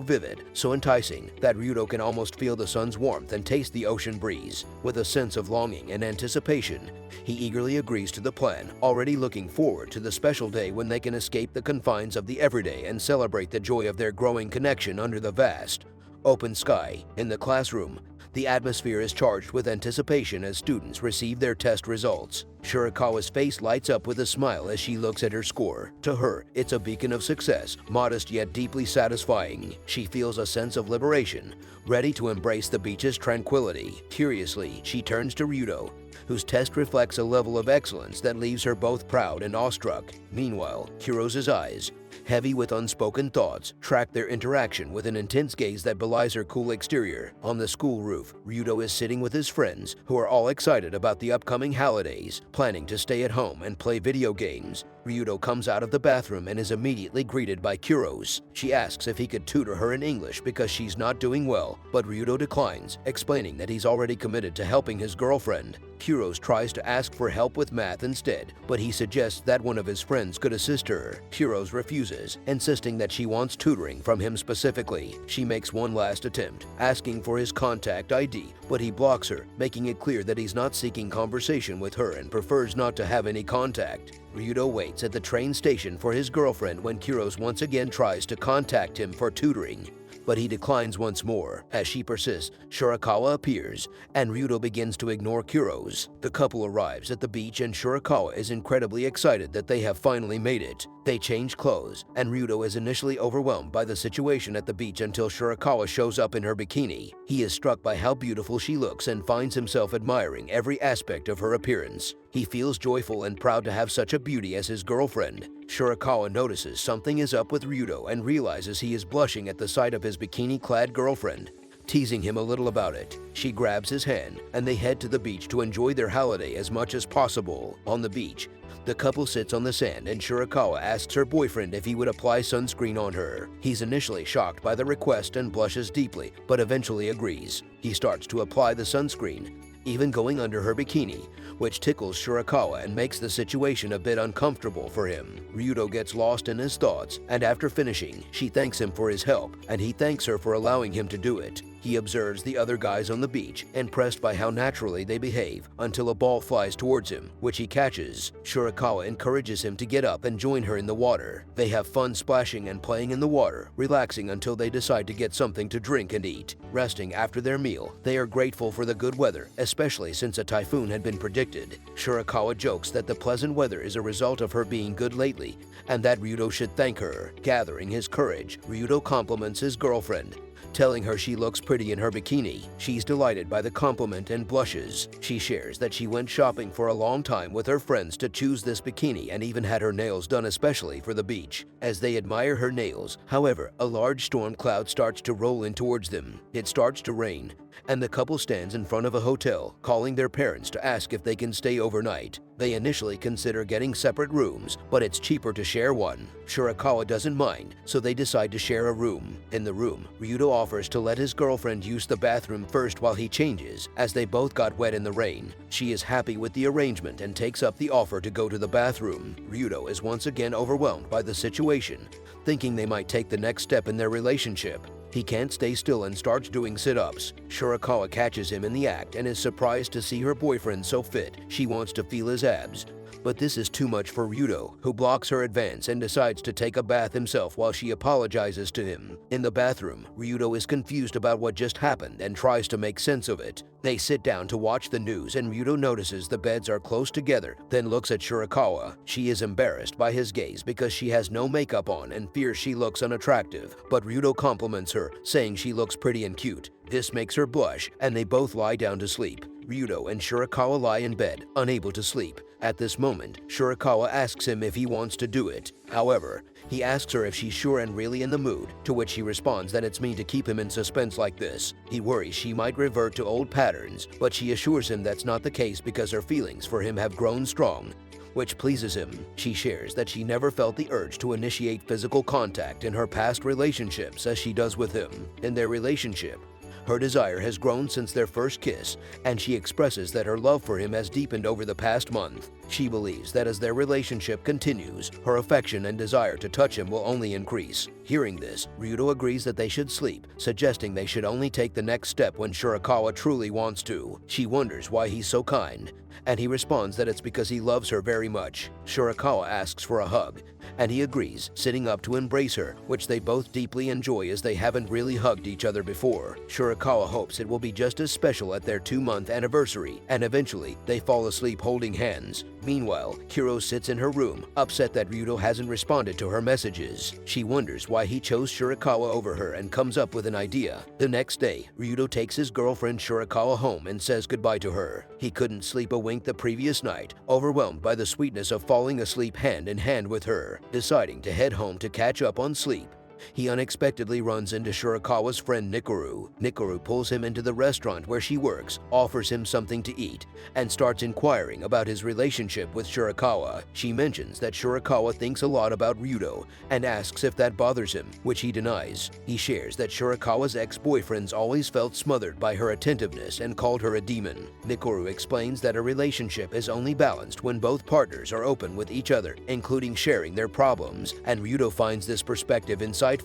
A: vivid, so enticing, that Ryudo can almost feel the sun's warmth and taste the ocean breeze. With a sense of longing and anticipation, he eagerly agrees to the plan, already looking forward to the special day when they can escape the confines of the everyday and celebrate the joy of their growing connection under the vast, open sky. In the classroom, the atmosphere is charged with anticipation as students receive their test results. Shirakawa's face lights up with a smile as she looks at her score. To her, it's a beacon of success, modest yet deeply satisfying. She feels a sense of liberation, ready to embrace the beach's tranquility. Curiously, she turns to Ryudo, whose test reflects a level of excellence that leaves her both proud and awestruck. Meanwhile, Kurosa's eyes, heavy with unspoken thoughts, track their interaction with an intense gaze that belies her cool exterior. On the school roof, Ryudo is sitting with his friends, who are all excited about the upcoming holidays, planning to stay at home and play video games. Ryudo comes out of the bathroom and is immediately greeted by Kuros. She asks if he could tutor her in English because she's not doing well, but Ryudo declines, explaining that he's already committed to helping his girlfriend. Kuros tries to ask for help with math instead, but he suggests that one of his friends could assist her. Kuros refuses, insisting that she wants tutoring from him specifically. She makes one last attempt, asking for his contact ID, but he blocks her, making it clear that he's not seeking conversation with her and prefers not to have any contact. Ryudo waits at the train station for his girlfriend when Kuros once again tries to contact him for tutoring, but he declines once more. As she persists, Shirakawa appears, and Ryudo begins to ignore Kuros. The couple arrives at the beach and Shirakawa is incredibly excited that they have finally made it. They change clothes, and Ryudo is initially overwhelmed by the situation at the beach until Shirakawa shows up in her bikini. He is struck by how beautiful she looks and finds himself admiring every aspect of her appearance. He feels joyful and proud to have such a beauty as his girlfriend. Shirakawa notices something is up with Ryudo and realizes he is blushing at the sight of his bikini-clad girlfriend, teasing him a little about it. She grabs his hand, and they head to the beach to enjoy their holiday as much as possible. On the beach, the couple sits on the sand and Shirakawa asks her boyfriend if he would apply sunscreen on her. He's initially shocked by the request and blushes deeply, but eventually agrees. He starts to apply the sunscreen, even going under her bikini, which tickles Shirakawa and makes the situation a bit uncomfortable for him. Ryudo gets lost in his thoughts, and after finishing, she thanks him for his help, and he thanks her for allowing him to do it. He observes the other guys on the beach, impressed by how naturally they behave, until a ball flies towards him, which he catches. Shirakawa encourages him to get up and join her in the water. They have fun splashing and playing in the water, relaxing until they decide to get something to drink and eat. Resting after their meal, they are grateful for the good weather, especially since a typhoon had been predicted. Shirakawa jokes that the pleasant weather is a result of her being good lately, and that Ryudo should thank her. Gathering his courage, Ryudo compliments his girlfriend, telling her she looks pretty in her bikini. She's delighted by the compliment and blushes. She shares that she went shopping for a long time with her friends to choose this bikini and even had her nails done especially for the beach. As they admire her nails, however, a large storm cloud starts to roll in towards them. It starts to rain, and the couple stands in front of a hotel, calling their parents to ask if they can stay overnight. They initially consider getting separate rooms, but it's cheaper to share one. Shirakawa doesn't mind, so they decide to share a room. In the room, Ryudo offers to let his girlfriend use the bathroom first while he changes, as they both got wet in the rain. She is happy with the arrangement and takes up the offer to go to the bathroom. Ryudo is once again overwhelmed by the situation, thinking they might take the next step in their relationship. He can't stay still and starts doing sit-ups. Shirakawa catches him in the act and is surprised to see her boyfriend so fit she wants to feel his abs. But this is too much for Ryudo, who blocks her advance and decides to take a bath himself while she apologizes to him. In the bathroom, Ryudo is confused about what just happened and tries to make sense of it. They sit down to watch the news and Ryudo notices the beds are close together, then looks at Shirakawa. She is embarrassed by his gaze because she has no makeup on and fears she looks unattractive, but Ryudo compliments her, saying she looks pretty and cute. This makes her blush, and they both lie down to sleep. Ryudo and Shirakawa lie in bed, unable to sleep. At this moment, Shirakawa asks him if he wants to do it. However, he asks her if she's sure and really in the mood, to which she responds that it's mean to keep him in suspense like this. He worries she might revert to old patterns, but she assures him that's not the case because her feelings for him have grown strong, which pleases him. She shares that she never felt the urge to initiate physical contact in her past relationships as she does with him. In their relationship, her desire has grown since their first kiss, and she expresses that her love for him has deepened over the past month. She believes that as their relationship continues, her affection and desire to touch him will only increase. Hearing this, Ryudo agrees that they should sleep, suggesting they should only take the next step when Shirakawa truly wants to. She wonders why he's so kind, and he responds that it's because he loves her very much. Shirakawa asks for a hug, and he agrees, sitting up to embrace her, which they both deeply enjoy as they haven't really hugged each other before. Shirakawa hopes it will be just as special at their 2-month anniversary, and eventually, they fall asleep holding hands. Meanwhile, Kiro sits in her room, upset that Ryudo hasn't responded to her messages. She wonders why he chose Shirakawa over her and comes up with an idea. The next day, Ryudo takes his girlfriend Shirakawa home and says goodbye to her. He couldn't sleep a wink the previous night, overwhelmed by the sweetness of falling asleep hand in hand with her. Deciding to head home to catch up on sleep, he unexpectedly runs into Shirakawa's friend Nikoru. Nikoru pulls him into the restaurant where she works, offers him something to eat, and starts inquiring about his relationship with Shirakawa. She mentions that Shirakawa thinks a lot about Ryudo and asks if that bothers him, which he denies. He shares that Shirakawa's ex-boyfriends always felt smothered by her attentiveness and called her a demon. Nikoru explains that a relationship is only balanced when both partners are open with each other, including sharing their problems, and Ryudo finds this perspective insightful.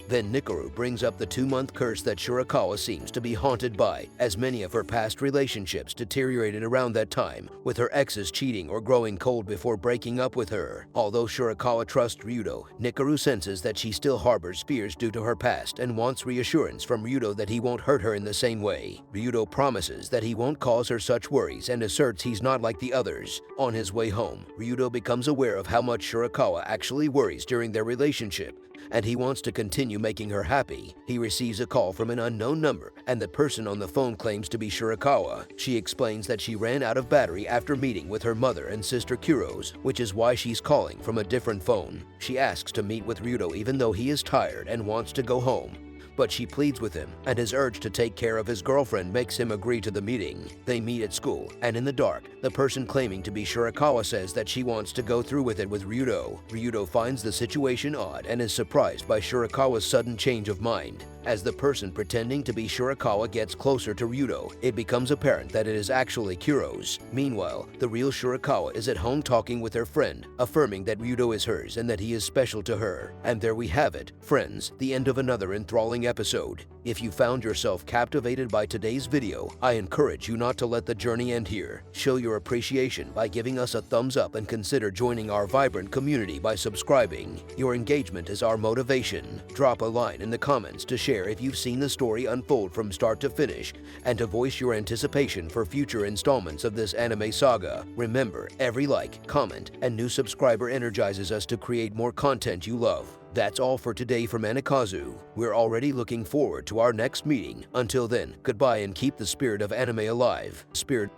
A: Then Nikoru brings up the 2-month curse that Shirakawa seems to be haunted by, as many of her past relationships deteriorated around that time, with her exes cheating or growing cold before breaking up with her. Although Shirakawa trusts Ryudo, Nikoru senses that she still harbors fears due to her past and wants reassurance from Ryudo that he won't hurt her in the same way. Ryudo promises that he won't cause her such worries and asserts he's not like the others. On his way home, Ryudo becomes aware of how much Shirakawa actually worries during their relationship, and he wants to continue making her happy. He receives a call from an unknown number, and the person on the phone claims to be Shirakawa. She explains that she ran out of battery after meeting with her mother and sister Kuro's, which is why she's calling from a different phone. She asks to meet with Ryudo even though he is tired and wants to go home, but she pleads with him, and his urge to take care of his girlfriend makes him agree to the meeting. They meet at school, and in the dark, the person claiming to be Shirakawa says that she wants to go through with it with Ryudo. Ryudo finds the situation odd and is surprised by Shirakawa's sudden change of mind. As the person pretending to be Shirakawa gets closer to Ryudo, it becomes apparent that it is actually Kuro's. Meanwhile, the real Shirakawa is at home talking with her friend, affirming that Ryudo is hers and that he is special to her. And there we have it, friends, the end of another enthralling episode. If you found yourself captivated by today's video, I encourage you not to let the journey end here. Show your appreciation by giving us a thumbs up and consider joining our vibrant community by subscribing. Your engagement is our motivation. Drop a line in the comments to share if you've seen the story unfold from start to finish and to voice your anticipation for future installments of this anime saga. Remember, every like, comment, and new subscriber energizes us to create more content you love. That's all for today from Anikazu. We're already looking forward to our next meeting. Until then, goodbye and keep the spirit of anime alive. Spirit.